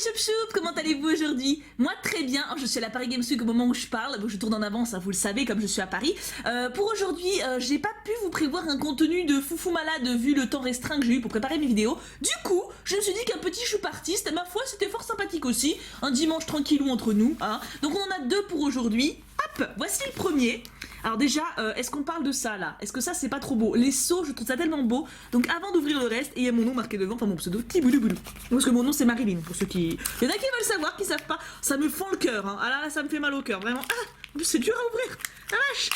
choup, comment allez-vous aujourd'hui? Moi très bien, je suis à la Paris Games Week au moment où je parle, je tourne en avance, vous le savez comme je suis à Paris. Pour aujourd'hui, j'ai pas pu vous prévoir un contenu de foufou malade vu le temps restreint que j'ai eu pour préparer mes vidéos. Du coup, je me suis dit qu'un petit choup artiste, ma foi c'était fort sympathique aussi, un dimanche tranquillou entre nous, hein. Donc on en a deux pour aujourd'hui. Hop, voici le premier. Alors déjà, est-ce qu'on parle de ça là? Est-ce que ça c'est pas trop beau? Les seaux, je trouve ça tellement beau. Donc avant d'ouvrir le reste, et il y a mon nom marqué devant, enfin mon pseudo, Tiboulou. Parce que mon nom c'est Marilyn, pour ceux qui... Il y en a qui veulent savoir, qui savent pas. Ça me fend le cœur, hein. Ah là, ça me fait mal au cœur, vraiment. Ah, en plus c'est dur à ouvrir. La vache.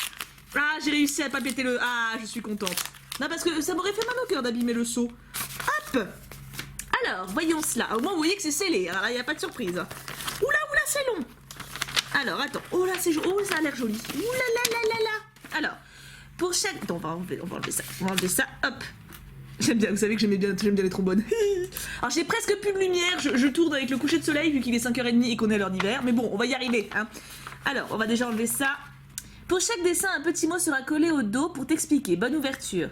Ah, j'ai réussi à pas péter le... Ah, je suis contente. Non, parce que ça m'aurait fait mal au cœur d'abîmer le seau. Hop. Alors, voyons cela. Au moins, vous voyez que c'est scellé. Alors là, il n'y a pas de surprise. Oula, c'est long. Alors, attends. Oh là, c'est oh, ça a l'air joli. Ouh là. Alors, pour chaque... Attends, on va enlever ça. On va enlever ça. Hop. J'aime bien, vous savez que j'aime bien les trombones. Alors, j'ai presque plus de lumière. Je tourne avec le coucher de soleil vu qu'il est 5h30 et qu'on est à l'heure d'hiver. Mais bon, on va y arriver. Hein. Alors, on va déjà enlever ça. Pour chaque dessin, un petit mot sera collé au dos pour t'expliquer. Bonne ouverture.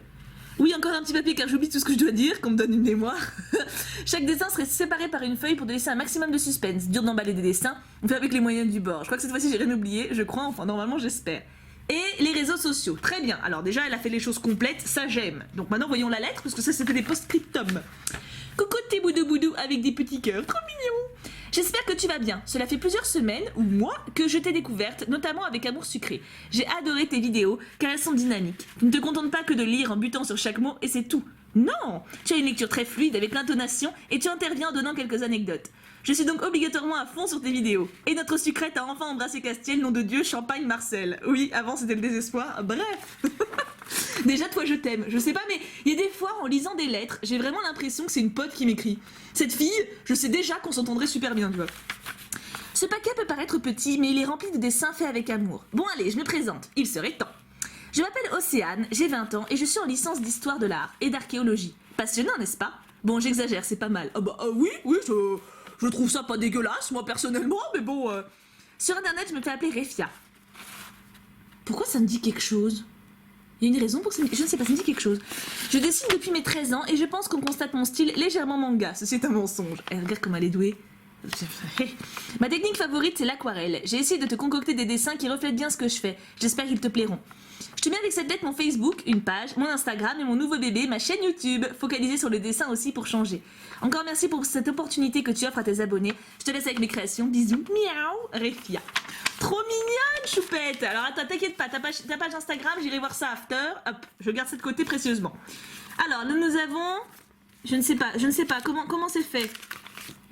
Oui, encore un petit papier car j'oublie tout ce que je dois dire, qu'on me donne une mémoire. Chaque dessin serait séparé par une feuille pour te laisser un maximum de suspense. Dur d'emballer des dessins, on fait avec les moyens du bord. Je crois que cette fois-ci j'ai rien oublié, je crois, enfin normalement j'espère. Et les réseaux sociaux, très bien. Alors déjà elle a fait les choses complètes, ça j'aime. Donc maintenant voyons la lettre, parce que ça c'était des post-scriptum. Coucou tes boudou avec des petits cœurs, trop mignons. J'espère que tu vas bien. Cela fait plusieurs semaines, ou mois, que je t'ai découverte, notamment avec Amour Sucré. J'ai adoré tes vidéos, car elles sont dynamiques. Tu ne te contentes pas que de lire en butant sur chaque mot, et c'est tout. Non! Tu as une lecture très fluide, avec l'intonation, et tu interviens en donnant quelques anecdotes. Je suis donc obligatoirement à fond sur tes vidéos. Et notre sucrète a enfin embrassé Castiel, nom de Dieu, Champagne, Marcel. Oui, avant c'était le désespoir, bref. Déjà, toi, je t'aime. Je sais pas, mais il y a des fois, en lisant des lettres, j'ai vraiment l'impression que c'est une pote qui m'écrit. Cette fille, je sais déjà qu'on s'entendrait super bien, tu vois. Ce paquet peut paraître petit, mais il est rempli de dessins faits avec amour. Bon, allez, je me présente. Il serait temps. Je m'appelle Océane, j'ai 20 ans et je suis en licence d'histoire de l'art et d'archéologie. Passionnant, n'est-ce pas? Bon, j'exagère, c'est pas mal. Oui, je trouve ça pas dégueulasse, moi, personnellement, mais bon... Sur Internet, je me fais appeler Refia. Pourquoi ça me dit quelque chose? Il y a une raison pour ça, je ne sais pas, ça me dit quelque chose. Je dessine depuis mes 13 ans et je pense qu'on constate mon style légèrement manga. Ceci est un mensonge. Regarde comme elle est douée. Ma technique favorite, c'est l'aquarelle. J'ai essayé de te concocter des dessins qui reflètent bien ce que je fais. J'espère qu'ils te plairont. Je te mets avec cette lettre mon Facebook, une page, mon Instagram et mon nouveau bébé, ma chaîne YouTube, focalisée sur le dessin aussi pour changer. Encore merci pour cette opportunité que tu offres à tes abonnés. Je te laisse avec mes créations. Bisous. Miaou, Refia. Trop mignonne, choupette. Alors attends, t'inquiète pas, ta page Instagram, j'irai voir ça after. Hop, je garde ça de côté précieusement. Alors, nous avons... Je ne sais pas, comment c'est fait?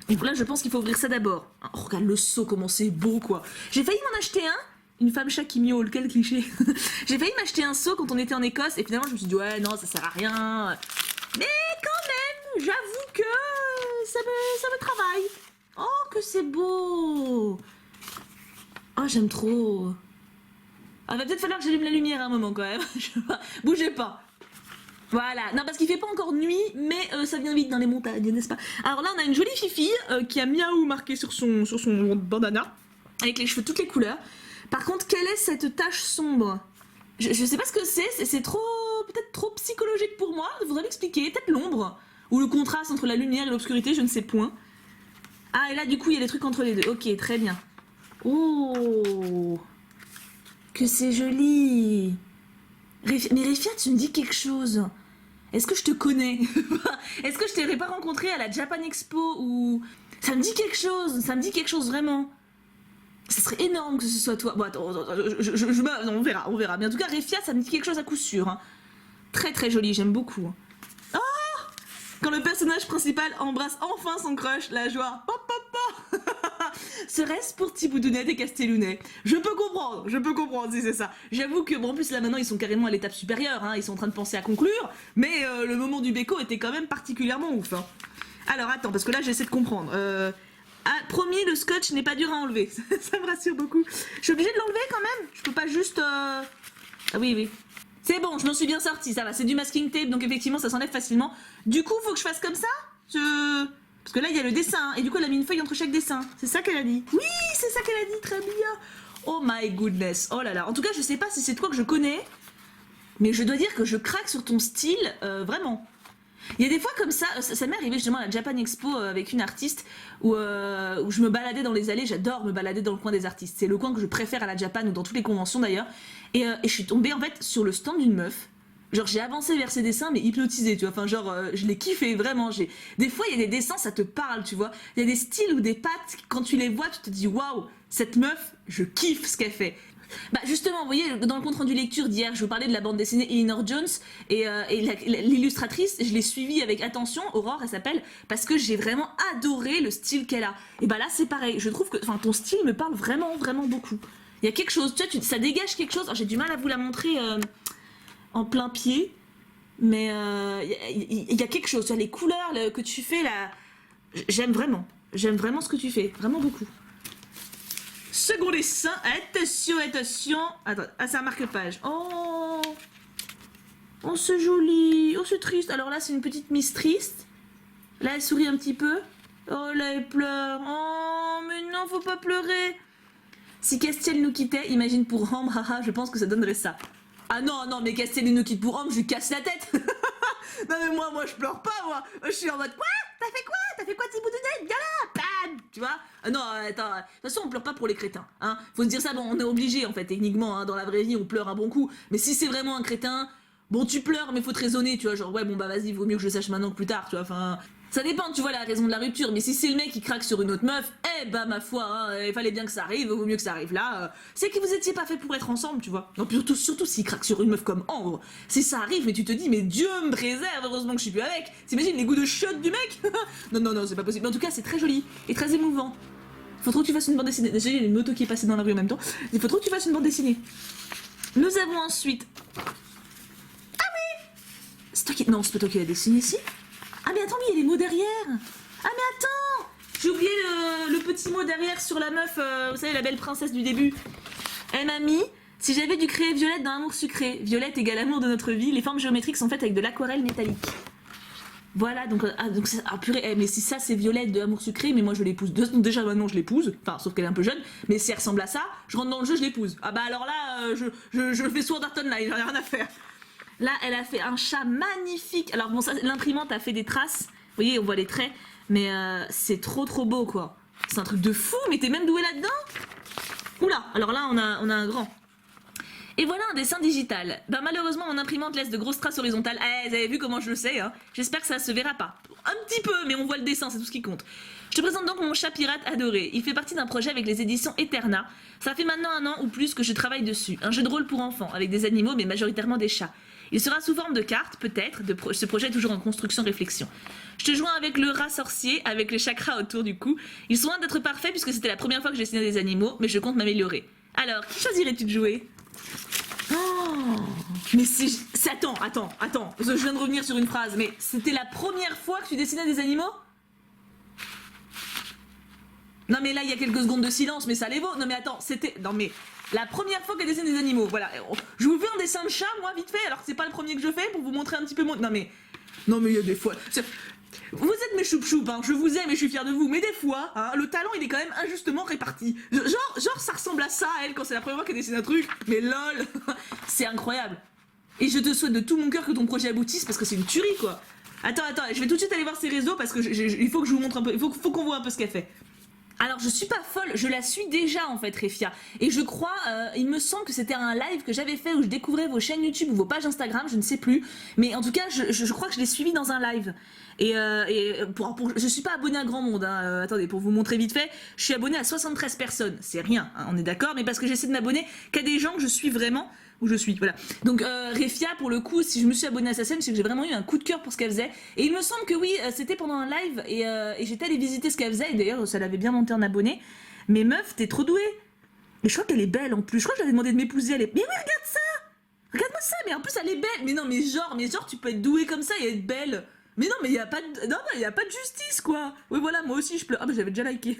Donc là, je pense qu'il faut ouvrir ça d'abord. Oh, regarde le seau, comment c'est beau, quoi. J'ai failli m'en acheter un. Une femme chat qui miaule, quel cliché. J'ai failli m'acheter un seau quand on était en Écosse et finalement je me suis dit ouais non ça sert à rien. Mais quand même, j'avoue que ça me travaille. Oh que c'est beau. Oh j'aime trop. Ah va peut-être falloir que j'allume la lumière à un moment quand même. Bougez pas. Voilà, non parce qu'il fait pas encore nuit, mais ça vient vite dans les montagnes, n'est-ce pas? Alors là on a une jolie fifi qui a miaou marqué sur son bandana, avec les cheveux toutes les couleurs. Par contre, quelle est cette tache sombre? Je sais pas ce que c'est trop... peut-être trop psychologique pour moi, il faudrait m'expliquer, peut-être l'ombre, ou le contraste entre la lumière et l'obscurité, je ne sais point. Ah, et là, du coup, il y a des trucs entre les deux, ok, très bien. Oh, que c'est joli. Mais Refia, tu me dis quelque chose. Est-ce que je te connais? Est-ce que je t'aurais pas rencontré à la Japan Expo ou... Ça me dit quelque chose vraiment. Ça serait énorme que ce soit toi. Bon, attends, non, on verra. Mais en tout cas, Refia, ça me dit quelque chose à coup sûr. Hein. Très très joli, j'aime beaucoup. Oh, quand le personnage principal embrasse enfin son crush, la joie. Serait-ce pour Tiboudounet et Castellounet? Je peux comprendre si c'est ça. J'avoue que, bon, en plus là maintenant ils sont carrément à l'étape supérieure, hein, ils sont en train de penser à conclure, mais le moment du béco était quand même particulièrement ouf. Hein. Alors attends, parce que là j'essaie de comprendre. Ah, promis, le scotch n'est pas dur à enlever. Ça me rassure beaucoup. Je suis obligée de l'enlever quand même? Je peux pas juste... Ah oui. C'est bon, je m'en suis bien sortie, ça va. C'est du masking tape, donc effectivement, ça s'enlève facilement. Du coup, faut que je fasse comme ça? Parce que là, il y a le dessin. Et du coup, elle a mis une feuille entre chaque dessin. C'est ça qu'elle a dit? Oui, c'est ça qu'elle a dit, très bien. Oh my goodness. Oh là là. En tout cas, je sais pas si c'est toi que je connais, mais je dois dire que je craque sur ton style, vraiment. Il y a des fois comme ça, ça m'est arrivé justement à la Japan Expo avec une artiste où je me baladais dans les allées, j'adore me balader dans le coin des artistes. C'est le coin que je préfère à la Japan ou dans toutes les conventions d'ailleurs. Et je suis tombée en fait sur le stand d'une meuf. Genre j'ai avancé vers ses dessins mais hypnotisée, tu vois, enfin genre je l'ai kiffé vraiment, des fois il y a des dessins ça te parle, tu vois, il y a des styles ou des pattes, quand tu les vois tu te dis waouh, cette meuf, je kiffe ce qu'elle fait. Bah justement, vous voyez, dans le compte rendu lecture d'hier, je vous parlais de la bande dessinée Eleanor Jones et l'illustratrice, je l'ai suivie avec attention, Aurore elle s'appelle, parce que j'ai vraiment adoré le style qu'elle a. Et bah là c'est pareil, je trouve que ton style me parle vraiment vraiment beaucoup. Il y a quelque chose, tu vois, ça dégage quelque chose, j'ai du mal à vous la montrer en plein pied, mais il y a quelque chose, tu vois, les couleurs que tu fais là, j'aime vraiment ce que tu fais, vraiment beaucoup. Second dessin, attention, attention. Attends, ah c'est un marque-page. Oh, oh c'est joli, oh c'est triste. Alors là c'est une petite Miss triste. Là elle sourit un petit peu. Oh là elle pleure. Oh mais non faut pas pleurer. Si Castiel nous quittait, imagine pour Ambre, haha, je pense que ça donnerait ça. Ah non non mais Castiel nous quitte pour Ambre, je lui casse la tête. Non mais moi je pleure pas moi. Je suis en mode quoi? T'as fait quoi Thibaudounet? Viens là, bam. Tu vois? Non attends, de toute façon on pleure pas pour les crétins, hein. Faut se dire ça, bon on est obligé en fait techniquement, hein, dans la vraie vie on pleure un bon coup. Mais si c'est vraiment un crétin, bon tu pleures mais faut te raisonner, tu vois, genre ouais bon bah vas-y vaut mieux que je le sache maintenant que plus tard, tu vois, enfin... Ça dépend, tu vois, la raison de la rupture, mais si c'est le mec qui craque sur une autre meuf, eh bah ma foi, hein, il fallait bien que ça arrive, vaut mieux que ça arrive là. C'est que vous étiez pas fait pour être ensemble, tu vois. Non, surtout s'il craque sur une meuf comme Ambre. Si ça arrive, mais tu te dis, mais Dieu me préserve, heureusement que je suis plus avec. T'imagines les goûts de chiotte du mec? Non, c'est pas possible. Mais en tout cas, c'est très joli et très émouvant. Faut trop que tu fasses une bande dessinée. Déjà, il y a une moto qui est passée dans la rue en même temps. Il faut trop que tu fasses une bande dessinée. Nous avons ensuite... Ah oui! C'est toi qui... Non, c'est pas toi qui l'as dessiné ici. Ah mais attends, mais il y a les mots derrière. Ah mais attends, j'ai oublié le petit mot derrière sur la meuf, vous savez, la belle princesse du début. Elle m'a mis, si j'avais dû créer Violette dans Amour sucré, Violette égale amour de notre vie, les formes géométriques sont faites avec de l'aquarelle métallique. Voilà, donc purée, mais si ça c'est Violette de Amour sucré, mais moi je l'épouse. Déjà maintenant je l'épouse, enfin sauf qu'elle est un peu jeune, mais si elle ressemble à ça, je rentre dans le jeu, je l'épouse. Ah bah alors là, je fais Sword Art Online, j'en ai rien à faire. Là, elle a fait un chat magnifique. Alors bon, ça, l'imprimante a fait des traces. Vous voyez, on voit les traits. Mais c'est trop beau, quoi. C'est un truc de fou, mais t'es même doué là-dedans. Oula, alors là, on a un grand. Et voilà un dessin digital. Ben malheureusement, mon imprimante laisse de grosses traces horizontales. Eh, vous avez vu comment je le sais, hein. J'espère que ça se verra pas. Un petit peu, mais on voit le dessin, c'est tout ce qui compte. Je te présente donc mon chat pirate adoré. Il fait partie d'un projet avec les éditions Eterna. Ça fait maintenant 1 an ou plus que je travaille dessus. Un jeu de rôle pour enfants, avec des animaux, mais majoritairement des chats. Il sera sous forme de cartes, peut-être. Ce projet est toujours en construction, réflexion. Je te joins avec le rat sorcier, avec les chakras autour du cou. Ils sont loin d'être parfaits puisque c'était la première fois que j'ai dessiné des animaux, mais je compte m'améliorer. Alors, qui choisirais-tu de jouer? Oh, mais c'est... Attends. Je viens de revenir sur une phrase, mais c'était la première fois que tu dessinais des animaux? Non mais là, il y a quelques secondes de silence, mais ça les vaut. Non mais attends, c'était... Non mais... La première fois qu'elle dessine des animaux, voilà. Je vous fais un dessin de chat, moi, vite fait, alors que c'est pas le premier que je fais, pour vous montrer un petit peu mon... Non mais il y a des fois... Vous êtes mes choup-choup, hein, je vous aime et je suis fière de vous, mais des fois, hein, le talent, il est quand même injustement réparti. Genre, ça ressemble à ça, elle, quand c'est la première fois qu'elle dessine un truc, mais lol. C'est incroyable. Et je te souhaite de tout mon cœur que ton projet aboutisse, parce que c'est une tuerie, quoi. Attends, je vais tout de suite aller voir ses réseaux, parce que il faut que je vous montre un peu, il faut qu'on voit un peu ce qu'elle fait. Alors je suis pas folle, je la suis déjà en fait Refia. Et je crois, il me semble que c'était un live que j'avais fait où je découvrais vos chaînes YouTube ou vos pages Instagram, je ne sais plus. Mais en tout cas, je crois que je l'ai suivi dans un live. Je suis pas abonnée à grand monde, hein. Attendez, pour vous montrer vite fait, je suis abonnée à 73 personnes. C'est rien, hein, on est d'accord, mais parce que j'essaie de m'abonner qu'à des gens que je suis vraiment... Où je suis, voilà. Donc Refia, pour le coup, si je me suis abonnée à sa chaîne, c'est que j'ai vraiment eu un coup de cœur pour ce qu'elle faisait. Et il me semble que oui, c'était pendant un live et j'étais allée visiter ce qu'elle faisait. Et d'ailleurs, ça l'avait bien monté en abonné. Mais meuf, t'es trop douée. Mais je crois qu'elle est belle en plus. Je crois que j'avais demandé de m'épouser. Mais oui, regarde ça. Regarde-moi ça. Mais en plus, elle est belle. Mais non, mais genre, tu peux être douée comme ça et être belle. Mais non, mais il y a pas de... Non, il y a pas de justice, quoi. Oui, voilà, moi aussi, je pleure. Ah, bah, j'avais déjà liké.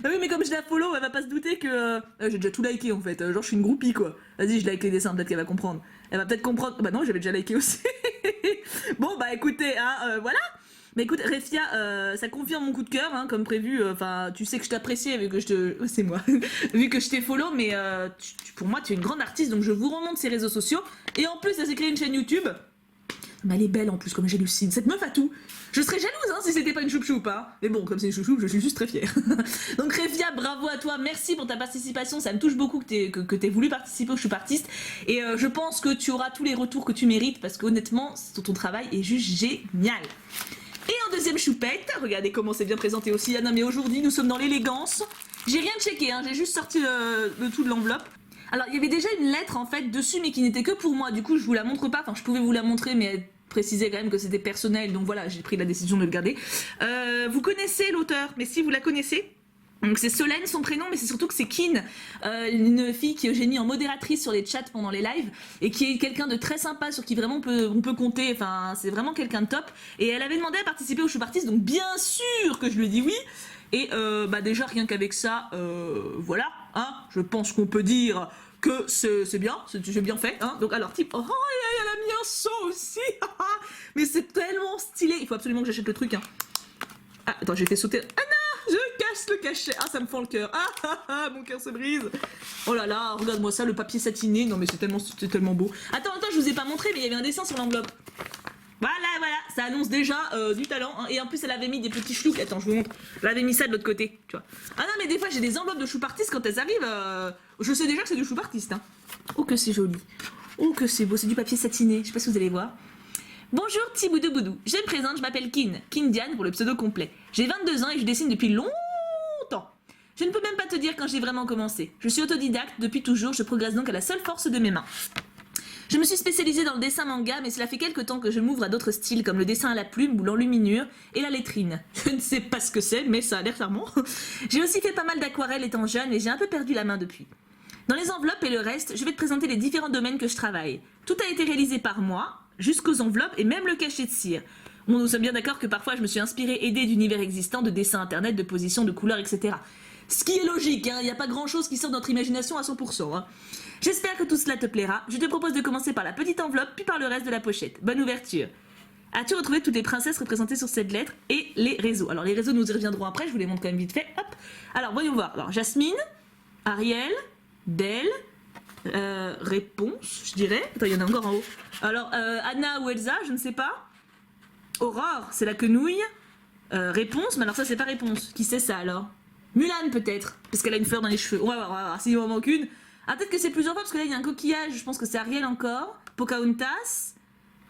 Bah oui, mais comme je la follow, elle va pas se douter que... j'ai déjà tout liké, en fait. Genre, je suis une groupie, quoi. Vas-y, je like les dessins, peut-être qu'elle va comprendre. Elle va peut-être comprendre... Bah non, j'avais déjà liké aussi. Bon, bah écoutez, hein, voilà. Mais écoute, Refia, ça confirme mon coup de cœur, hein, comme prévu. Enfin, tu sais que je t'apprécie, vu que je te... Oh, c'est moi. Vu que je t'ai follow, mais pour moi, tu es une grande artiste, donc je vous remonte ses réseaux sociaux. Et en plus, elle s'est créée une chaîne YouTube. Mais elle est belle en plus, comme j'hallucine. Cette meuf a tout. Je serais jalouse hein, si c'était pas une choup-choup. Hein. Mais bon, comme c'est une choup-choup, je suis juste très fière. Donc Réfia, bravo à toi. Merci pour ta participation. Ça me touche beaucoup que t'aies voulu participer au Choupartiste. Et je pense que tu auras tous les retours que tu mérites parce qu'honnêtement, ton travail est juste génial. Et en deuxième choupette, regardez comment c'est bien présenté aussi. Ah non mais aujourd'hui, nous sommes dans l'élégance. J'ai rien checké, hein, j'ai juste sorti le tout de l'enveloppe. Alors, il y avait déjà une lettre, en fait, dessus, mais qui n'était que pour moi. Du coup, je vous la montre pas. Enfin, je pouvais vous la montrer, mais elle précisait quand même que c'était personnel. Donc voilà, j'ai pris la décision de le garder. Vous connaissez l'auteur, mais si vous la connaissez... Donc c'est Solène son prénom, mais c'est surtout que c'est Kin, une fille que j'ai mis en modératrice sur les chats pendant les lives, et qui est quelqu'un de très sympa, sur qui vraiment on peut compter, enfin c'est vraiment quelqu'un de top, et elle avait demandé à participer au Choupartiste, donc bien sûr que je lui ai dit oui, et bah déjà rien qu'avec ça, voilà, hein, je pense qu'on peut dire que c'est bien, j'ai bien fait, hein, donc alors type, oh elle a mis un son aussi, mais c'est tellement stylé, il faut absolument que j'achète le truc, hein. Ah, attends, j'ai fait sauter, ah non, je casse le cachet, ah ça me fend le cœur, mon cœur se brise, oh là là, regarde-moi ça, le papier satiné, non mais c'est tellement beau, attends, je vous ai pas montré, mais il y avait un dessin sur l'enveloppe, voilà, ça annonce déjà du talent, hein. Et en plus elle avait mis des petits chlouks, attends je vous montre, elle avait mis ça de l'autre côté, tu vois, ah non mais des fois j'ai des enveloppes de choupartiste quand elles arrivent, je sais déjà que c'est du choupartiste, hein. Oh que c'est joli, oh que c'est beau, c'est du papier satiné, je sais pas si vous allez voir. Bonjour Tiboudou Boudou, je me présente, je m'appelle Kin Diane pour le pseudo complet. J'ai 22 ans et je dessine depuis longtemps. Je ne peux même pas te dire quand j'ai vraiment commencé. Je suis autodidacte depuis toujours, je progresse donc à la seule force de mes mains. Je me suis spécialisée dans le dessin manga, mais cela fait quelques temps que je m'ouvre à d'autres styles comme le dessin à la plume ou l'enluminure et la lettrine. Je ne sais pas ce que c'est, mais ça a l'air charmant. J'ai aussi fait pas mal d'aquarelles étant jeune et j'ai un peu perdu la main depuis. Dans les enveloppes et le reste, je vais te présenter les différents domaines que je travaille. Tout a été réalisé par moi, jusqu'aux enveloppes et même le cachet de cire. Bon, nous sommes bien d'accord que parfois je me suis inspirée, aidée d'univers existants, de dessins internet, de positions, de couleurs, etc. Ce qui est logique, hein, il n'y a pas grand chose qui sort de notre imagination à 100%. Hein. J'espère que tout cela te plaira. Je te propose de commencer par la petite enveloppe, puis par le reste de la pochette. Bonne ouverture. As-tu retrouvé toutes les princesses représentées sur cette lettre et les réseaux? Alors les réseaux, nous y reviendrons après, je vous les montre quand même vite fait. Hop. Alors voyons voir. Alors Jasmine, Ariel, Belle, réponse, je dirais. Attends, il y en a encore en haut. Alors, Anna ou Elsa, je ne sais pas. Aurore, c'est la quenouille. Réponse, mais alors ça, c'est pas réponse. Qui c'est ça alors? Mulan, peut-être, parce qu'elle a une fleur dans les cheveux. On va voir, s'il en manque une. Ah, peut-être que c'est plusieurs fois, parce que là, il y a un coquillage. Je pense que c'est Ariel encore. Pocahontas.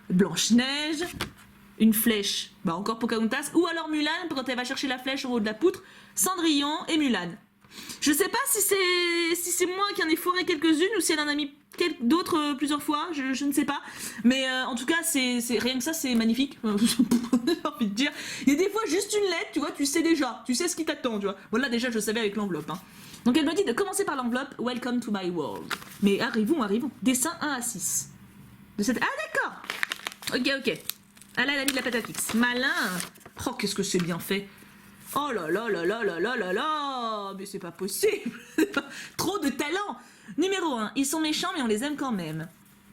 Blanche-Neige. Une flèche. Bah, encore Pocahontas. Ou alors Mulan, quand elle va chercher la flèche au haut de la poutre. Cendrillon et Mulan. Je sais pas si c'est moi qui en ai foiré quelques-unes ou si elle en a mis d'autres plusieurs fois, je ne sais pas. Mais en tout cas, c'est rien que ça, c'est magnifique. J'ai envie de dire. Il y a des fois juste une lettre, tu vois, tu sais déjà, tu sais ce qui t'attend, tu vois. Voilà, déjà, je savais avec l'enveloppe. Hein. Donc elle me dit de commencer par l'enveloppe, Welcome to my world. Mais arrivons. Dessin 1 à 6. De cette... Ah d'accord. Ok. Ah là, elle a mis de la patate fixe. Malin. Oh, qu'est-ce que c'est bien fait. Oh là là là là là là là là. Mais c'est pas possible. Trop de talent. Numéro 1. Ils sont méchants mais on les aime quand même.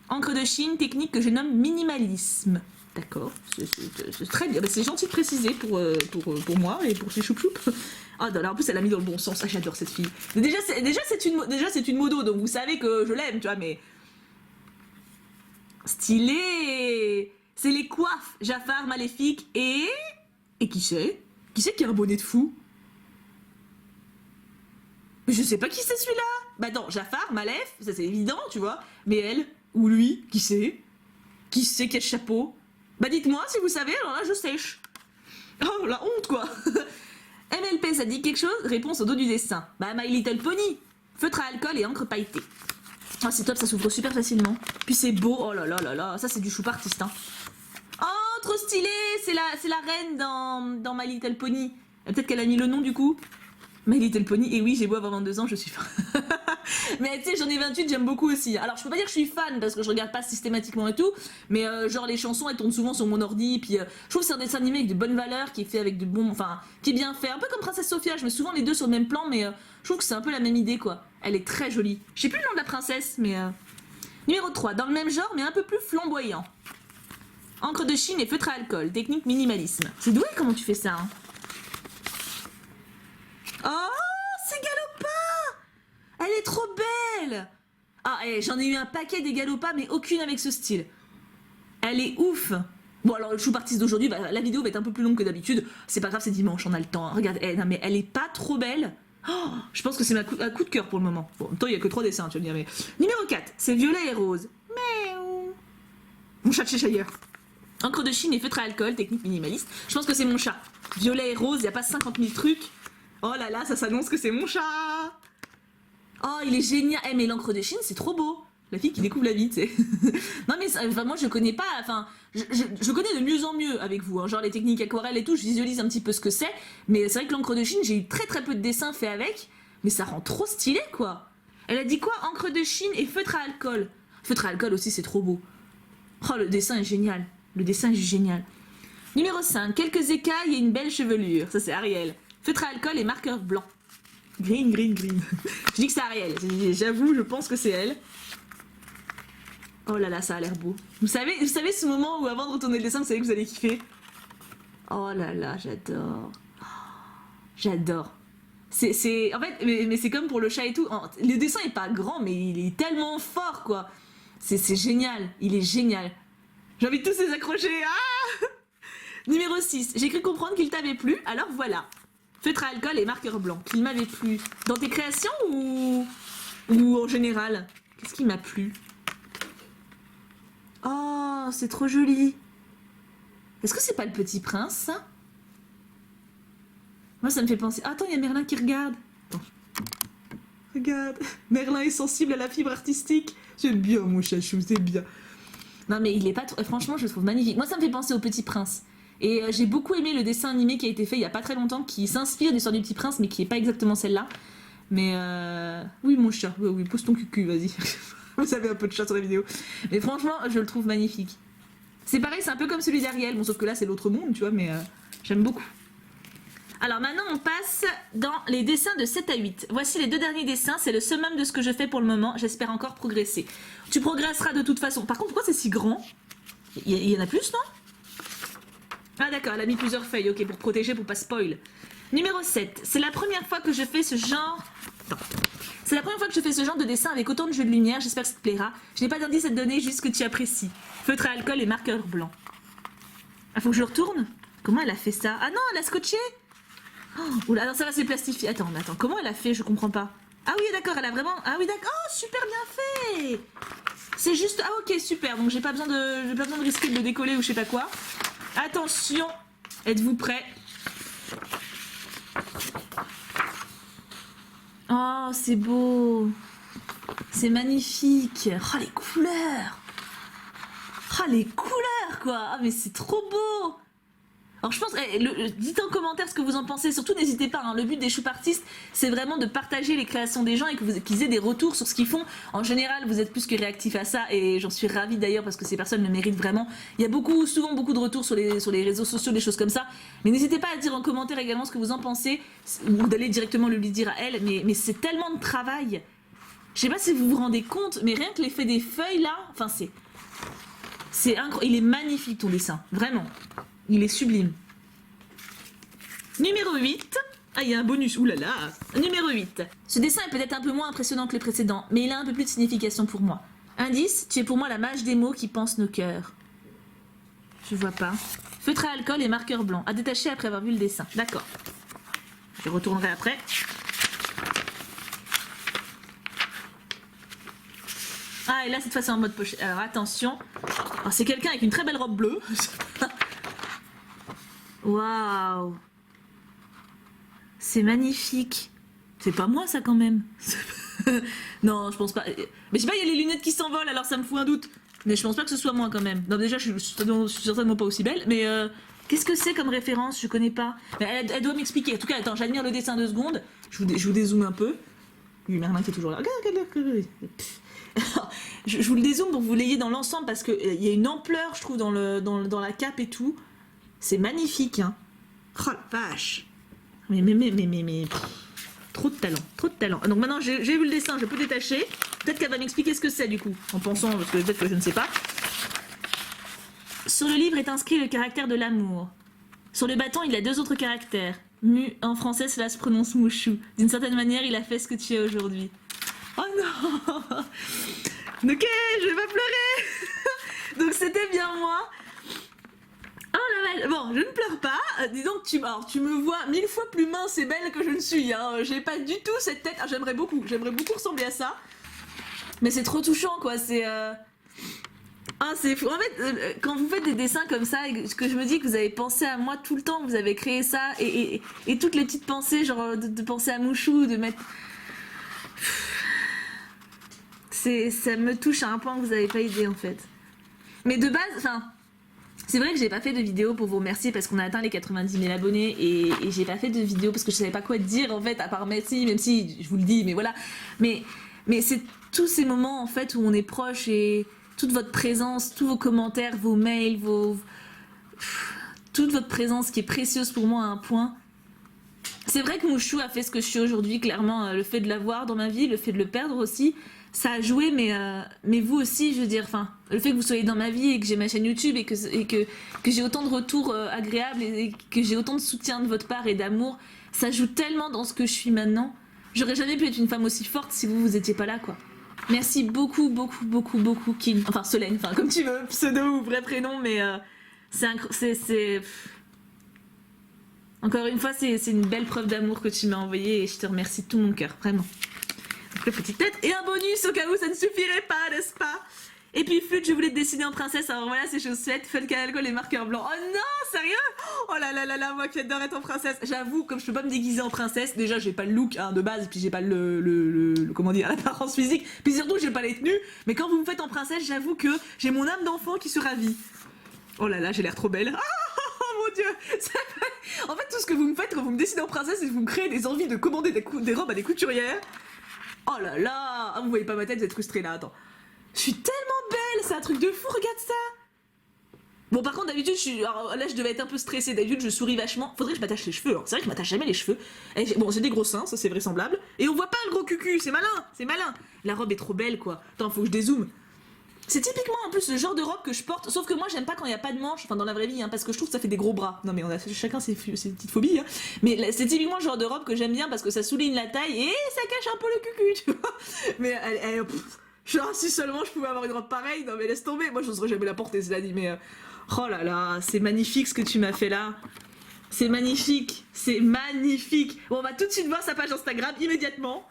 Encre de Chine, technique que je nomme minimalisme. D'accord. C'est très bien. C'est gentil de préciser pour moi et pour ces choup-choup. Ah non, là, en plus elle a mis dans le bon sens. Ah, j'adore cette fille. Mais déjà c'est une modo, donc vous savez que je l'aime, tu vois, mais... Stylé. C'est les coiffes. Jafar, Maléfique et... Et qui c'est? Qui c'est qui a un bonnet de fou? Je sais pas qui c'est celui-là. Bah non, Jafar, Malef, ça c'est évident, tu vois. Mais elle, ou lui, qui c'est? Qui c'est qui a le chapeau? Bah dites-moi si vous savez, alors là je sèche. Oh la honte quoi. MLP, ça dit quelque chose? Réponse au dos du dessin. Bah My Little Pony. Feutre à alcool et encre pailletée. Ah c'est top, ça s'ouvre super facilement. Puis c'est beau, oh là là là là, ça c'est du choupartiste hein. Oh, trop stylé. C'est la reine dans My Little Pony. Peut-être qu'elle a mis le nom du coup. My Little Pony, et oui, j'ai beau avoir 22 ans, je suis fan. Mais tu sais, j'en ai 28, j'aime beaucoup aussi. Alors, je peux pas dire que je suis fan, parce que je regarde pas systématiquement et tout, mais genre les chansons, elles tournent souvent sur mon ordi, puis je trouve que c'est un dessin animé avec de bonnes valeurs, qui est fait avec de bons... Enfin, qui est bien fait. Un peu comme Princesse Sophia, je mets souvent les deux sur le même plan, mais je trouve que c'est un peu la même idée, quoi. Elle est très jolie. Je sais plus le nom de la princesse, mais... Numéro 3, dans le même genre, mais un peu plus flamboyant. Encre de Chine et feutre à alcool, technique minimalisme. C'est doué comment tu fais ça, hein. Oh, c'est Galopa! Elle est trop belle! Ah, j'en ai eu un paquet des Galopas, mais aucune avec ce style. Elle est ouf. Bon alors le choup artiste d'aujourd'hui, la vidéo va être un peu plus longue que d'habitude. C'est pas grave, c'est dimanche, on a le temps. Hein. Regarde, non mais elle est pas trop belle. Oh, je pense que c'est un coup de cœur pour le moment. Bon, en même temps, il y a que 3 dessins, tu vas me dire. Mais... Numéro 4, c'est violet et rose. Miaou. Mon chat de Cheshire. Encre de Chine et feutre à alcool, technique minimaliste. Je pense que c'est mon chat. Violet et rose, il n'y a pas 50 000 trucs. Oh là là, ça s'annonce que c'est mon chat. Oh, il est génial. Eh, mais l'encre de Chine, c'est trop beau. La fille qui découvre la vie, tu sais. Non, mais vraiment, je connais pas. Enfin, je connais de mieux en mieux avec vous. Hein. Genre les techniques aquarelles et tout, je visualise un petit peu ce que c'est. Mais c'est vrai que l'encre de Chine, j'ai eu très très peu de dessins faits avec. Mais ça rend trop stylé, quoi. Elle a dit quoi? Encre de Chine et feutre à alcool. Feutre à alcool aussi, c'est trop beau. Oh, le dessin est génial. Le dessin est génial. Numéro 5, quelques écailles et une belle chevelure. Ça, c'est Ariel. Feutre à alcool et marqueur blanc. Green, green, green. Je dis que c'est Ariel. J'avoue, je pense que c'est elle. Oh là là, ça a l'air beau. Vous savez ce moment où avant de retourner le dessin, vous savez que vous allez kiffer? Oh là là, j'adore. J'adore. En fait, mais c'est comme pour le chat et tout. Le dessin est pas grand, mais il est tellement fort, quoi. C'est génial. Il est génial. J'ai envie de tous les accrocher. Ah Numéro 6. J'ai cru comprendre qu'il t'avait plu, alors voilà. Feutre à alcool et marqueur blanc. Qu'il m'avait plu. Dans tes créations ou en général? Qu'est-ce qui m'a plu? Oh, c'est trop joli. Est-ce que c'est pas le Petit Prince, ça? Moi, ça me fait penser... Attends, il y a Merlin qui regarde. Attends. Regarde. Merlin est sensible à la fibre artistique. J'aime bien, mon chachou, c'est bien. Non, mais il est pas trop... Franchement, je le trouve magnifique. Moi, ça me fait penser au Petit Prince. Et j'ai beaucoup aimé le dessin animé qui a été fait il y a pas très longtemps, qui s'inspire de l'histoire du Petit Prince, mais qui est pas exactement celle-là. Mais oui, mon chat. Oui, pousse ton cucu, vas-y. Vous avez un peu de chat sur la vidéo. Mais franchement, je le trouve magnifique. C'est pareil, c'est un peu comme celui d'Ariel. Bon, sauf que là, c'est l'autre monde, tu vois, mais j'aime beaucoup. Alors maintenant, on passe dans les dessins de 7 à 8. Voici les 2 derniers dessins. C'est le summum de ce que je fais pour le moment. J'espère encore progresser. Tu progresseras de toute façon. Par contre, pourquoi c'est si grand? Il y en a plus, non? Ah d'accord, elle a mis plusieurs feuilles. Ok, pour protéger, pour pas spoil. Numéro 7. C'est la première fois que je fais ce genre... Attends. C'est la première fois que je fais ce genre de dessin avec autant de jeux de lumière. J'espère que ça te plaira. Je n'ai pas d'indice à te donner, juste que tu apprécies. Feutre à alcool et marqueur blanc. Ah, faut que je retourne? Comment elle a fait ça? Ah non, elle a scotché. Oh, oula, non, ça va, c'est plastifié. Attends, comment elle a fait? Je comprends pas. Ah oui, d'accord, elle a vraiment... Ah oui, d'accord. Oh, super bien fait. C'est juste... Ah ok, super. Donc j'ai pas besoin de risquer de le décoller ou je sais pas quoi. Attention. Êtes-vous prêts? Oh, c'est beau. C'est magnifique. Oh, les couleurs. Oh, les couleurs, quoi. Ah, mais c'est trop beau. Alors je pense, dites en commentaire ce que vous en pensez, surtout n'hésitez pas, hein, le but des choup artistes c'est vraiment de partager les créations des gens et qu'ils aient des retours sur ce qu'ils font. En général vous êtes plus que réactifs à ça et j'en suis ravie d'ailleurs parce que ces personnes le méritent vraiment. Il y a souvent beaucoup de retours sur les réseaux sociaux, des choses comme ça, mais n'hésitez pas à dire en commentaire également ce que vous en pensez ou d'aller directement le lui dire à elle, mais c'est tellement de travail. Je sais pas si vous vous rendez compte, mais rien que l'effet des feuilles là, enfin c'est incroyable, il est magnifique ton dessin, vraiment. Il est sublime. Numéro 8. Ah, il y a un bonus. Oulala. Numéro 8. Ce dessin est peut-être un peu moins impressionnant que le précédent, mais il a un peu plus de signification pour moi. Indice, tu es pour moi la mage des mots qui pense nos cœurs. Je vois pas. Feutre à alcool et marqueur blanc. À détacher après avoir vu le dessin. D'accord. Je retournerai après. Ah, et là, cette fois, c'est en mode pochette. Alors, attention. Alors, c'est quelqu'un avec une très belle robe bleue. Waouh. C'est magnifique. C'est pas moi, ça, quand même. Non, je pense pas. Mais je sais pas, il y a les lunettes qui s'envolent, alors ça me fout un doute. Mais je pense pas que ce soit moi, quand même. Non, déjà, je suis certainement pas aussi belle, mais... Qu'est-ce que c'est comme référence? Je connais pas. Mais elle doit m'expliquer. En tout cas, attends, j'admire le dessin 2 secondes. Je vous dézoome un peu. Oui, Merlin qui est toujours là. Regarde. Je vous le dézoome pour que vous l'ayez dans l'ensemble parce qu'il y a une ampleur, je trouve, dans la cape et tout. C'est magnifique, hein. Oh la vache. Mais. Trop de talent, trop de talent. Donc maintenant, j'ai vu le dessin, je peux détacher. Peut-être qu'elle va m'expliquer ce que c'est, du coup. En pensant, parce que peut-être que je ne sais pas. Sur le livre est inscrit le caractère de l'amour. Sur le bâton, il a 2 autres caractères. En français, cela se prononce mouchou. D'une certaine manière, il a fait ce que tu es aujourd'hui. Oh non. Ok, je vais pas pleurer. Donc c'était bien moi. Oh la vache. Bon, je ne pleure pas. Dis donc, tu me vois 1000 fois plus mince et belle que je ne suis. Hein. J'ai pas du tout cette tête. Ah, j'aimerais beaucoup ressembler à ça. Mais c'est trop touchant, quoi. C'est. Ah, c'est fou. En fait, quand vous faites des dessins comme ça, et que je me dis que vous avez pensé à moi tout le temps, que vous avez créé ça, et toutes les petites pensées, genre de penser à Mouchou, de mettre. Ça me touche à un point que vous n'avez pas idée, en fait. Mais de base, enfin. C'est vrai que j'ai pas fait de vidéo pour vous remercier parce qu'on a atteint les 90 000 abonnés et j'ai pas fait de vidéo parce que je savais pas quoi dire en fait à part merci, même si je vous le dis, mais voilà. Mais c'est tous ces moments en fait où on est proche et toute votre présence, tous vos commentaires, vos mails, toute votre présence qui est précieuse pour moi à un point. C'est vrai que Mouchou a fait ce que je suis aujourd'hui, clairement, le fait de l'avoir dans ma vie, le fait de le perdre aussi, ça a joué, mais vous aussi, je veux dire, enfin, le fait que vous soyez dans ma vie et que j'ai ma chaîne YouTube et que j'ai autant de retours agréables et que j'ai autant de soutien de votre part et d'amour, ça joue tellement dans ce que je suis maintenant. J'aurais jamais pu être une femme aussi forte si vous étiez pas là, quoi. Merci beaucoup, beaucoup, beaucoup, beaucoup, Kim. Enfin, Solène, enfin, comme tu veux, pseudo ou vrai prénom, mais c'est... Encore une fois, c'est une belle preuve d'amour que tu m'as envoyée et je te remercie de tout mon cœur, vraiment. Donc, la petite tête et un bonus au cas où ça ne suffirait pas, n'est-ce pas? Et puis Flûte, je voulais te dessiner en princesse, alors voilà, c'est chose faite. Fun alcool et marqueurs blancs. Oh non, sérieux? Oh là là là là, moi qui adore être en princesse. J'avoue, comme je peux pas me déguiser en princesse, déjà j'ai pas le look hein, de base, puis j'ai pas comment dire, l'apparence physique, puis surtout j'ai pas les tenues. Mais quand vous me faites en princesse, j'avoue que j'ai mon âme d'enfant qui se ravit. Oh là là, j'ai l'air trop belle. Oh mon dieu. En fait, tout ce que vous me faites quand vous me dessinez en princesse, c'est que vous me créez des envies de commander des robes à des couturières. Oh là là. Ah, vous voyez pas ma tête, vous êtes frustrés là, attends. Je suis tellement belle, c'est un truc de fou, regarde ça. Bon, par contre, d'habitude, alors, là, je devais être un peu stressée. D'habitude, je souris vachement. Faudrait que je m'attache les cheveux. Hein. C'est vrai que je m'attache jamais les cheveux. Bon, j'ai des gros seins, ça c'est vraisemblable. Et on voit pas le gros cucu, c'est malin, c'est malin. La robe est trop belle, quoi. Attends, faut que je dézoome. C'est typiquement en plus le genre de robe que je porte, sauf que moi j'aime pas quand il y a pas de manches, enfin dans la vraie vie, hein, parce que je trouve que ça fait des gros bras. Non mais on a chacun ses petites phobies, hein. Mais c'est typiquement le genre de robe que j'aime bien parce que ça souligne la taille et ça cache un peu le cucu, tu vois. Mais genre si seulement je pouvais avoir une robe pareille, non mais laisse tomber, moi j'oserais jamais la porter, cela dit, mais oh là là, c'est magnifique ce que tu m'as fait là. C'est magnifique, c'est magnifique. Bon, on va tout de suite voir sa page Instagram immédiatement.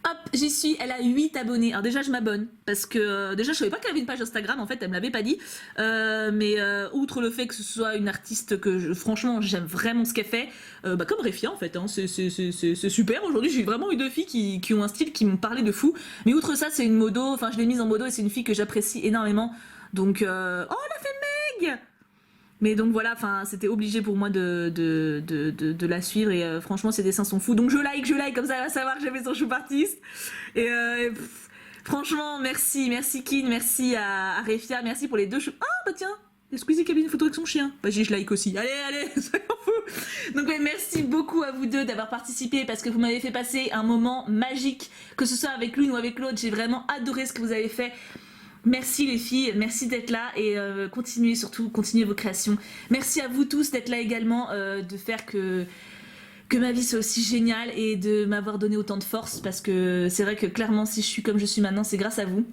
Hop, j'y suis, elle a 8 abonnés. Alors déjà je m'abonne, parce que déjà je savais pas qu'elle avait une page Instagram, en fait elle me l'avait pas dit. Mais outre le fait que ce soit une artiste que franchement j'aime vraiment ce qu'elle fait, comme Réfia en fait, hein, c'est super. Aujourd'hui j'ai vraiment eu 2 filles qui ont un style qui m'ont parlé de fou. Mais outre ça c'est une modo, enfin je l'ai mise en modo et c'est une fille que j'apprécie énormément. Donc, oh elle a fait Meg. Mais donc voilà, enfin c'était obligé pour moi de la suivre et franchement ses dessins sont fous. Donc je like, comme ça elle va savoir que j'avais son choup artiste. Et franchement merci Kin, merci à Réfia, merci pour les 2 choups. Ah bah tiens, Squeezie qui a mis une photo avec son chien. Bah je like aussi, allez, soyons fous. Donc ouais, merci beaucoup à vous deux d'avoir participé parce que vous m'avez fait passer un moment magique, que ce soit avec l'une ou avec l'autre, j'ai vraiment adoré ce que vous avez fait. Merci les filles, merci d'être là et continuez vos créations. Merci à vous tous d'être là également, de faire que ma vie soit aussi géniale et de m'avoir donné autant de force parce que c'est vrai que clairement si je suis comme je suis maintenant c'est grâce à vous.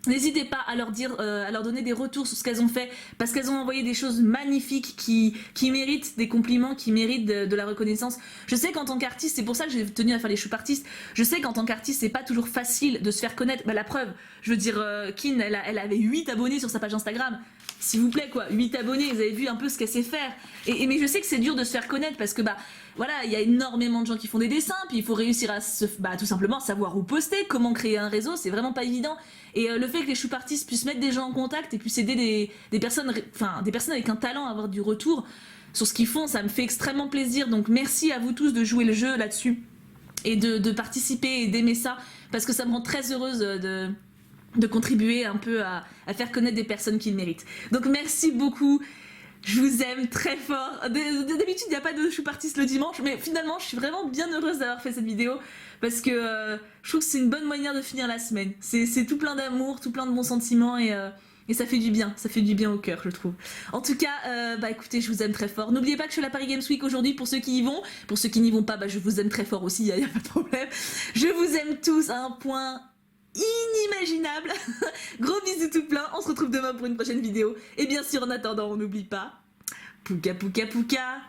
N'hésitez pas à leur dire, à leur donner des retours sur ce qu'elles ont fait parce qu'elles ont envoyé des choses magnifiques qui méritent des compliments, qui méritent de la reconnaissance. Je sais qu'en tant qu'artiste, c'est pour ça que j'ai tenu à faire les choup artistes, je sais qu'en tant qu'artiste c'est pas toujours facile de se faire connaître. Bah la preuve, je veux dire, Kin elle avait 8 abonnés sur sa page Instagram. S'il vous plaît quoi, 8 abonnés, vous avez vu un peu ce qu'elle sait faire. Mais je sais que c'est dur de se faire connaître parce que bah voilà, il y a énormément de gens qui font des dessins, puis il faut réussir à tout simplement savoir où poster, comment créer un réseau, c'est vraiment pas évident. Et le fait que les choup artistes puissent mettre des gens en contact et puissent aider des personnes avec un talent à avoir du retour sur ce qu'ils font, ça me fait extrêmement plaisir. Donc merci à vous tous de jouer le jeu là-dessus et de participer et d'aimer ça parce que ça me rend très heureuse de contribuer un peu à faire connaître des personnes qui le méritent. Donc merci beaucoup. Je vous aime très fort. D'habitude, il n'y a pas de choup artiste le dimanche, mais finalement, je suis vraiment bien heureuse d'avoir fait cette vidéo parce que je trouve que c'est une bonne manière de finir la semaine. C'est tout plein d'amour, tout plein de bons sentiments et ça fait du bien. Ça fait du bien au cœur, je trouve. En tout cas, bah écoutez, je vous aime très fort. N'oubliez pas que je suis à la Paris Games Week aujourd'hui pour ceux qui y vont. Pour ceux qui n'y vont pas, bah je vous aime très fort aussi, il n'y a pas de problème. Je vous aime tous à un point inimaginable. Gros bisous tout plein, on se retrouve demain pour une prochaine vidéo. Et bien sûr, en attendant, on n'oublie pas, pouka pouka pouka.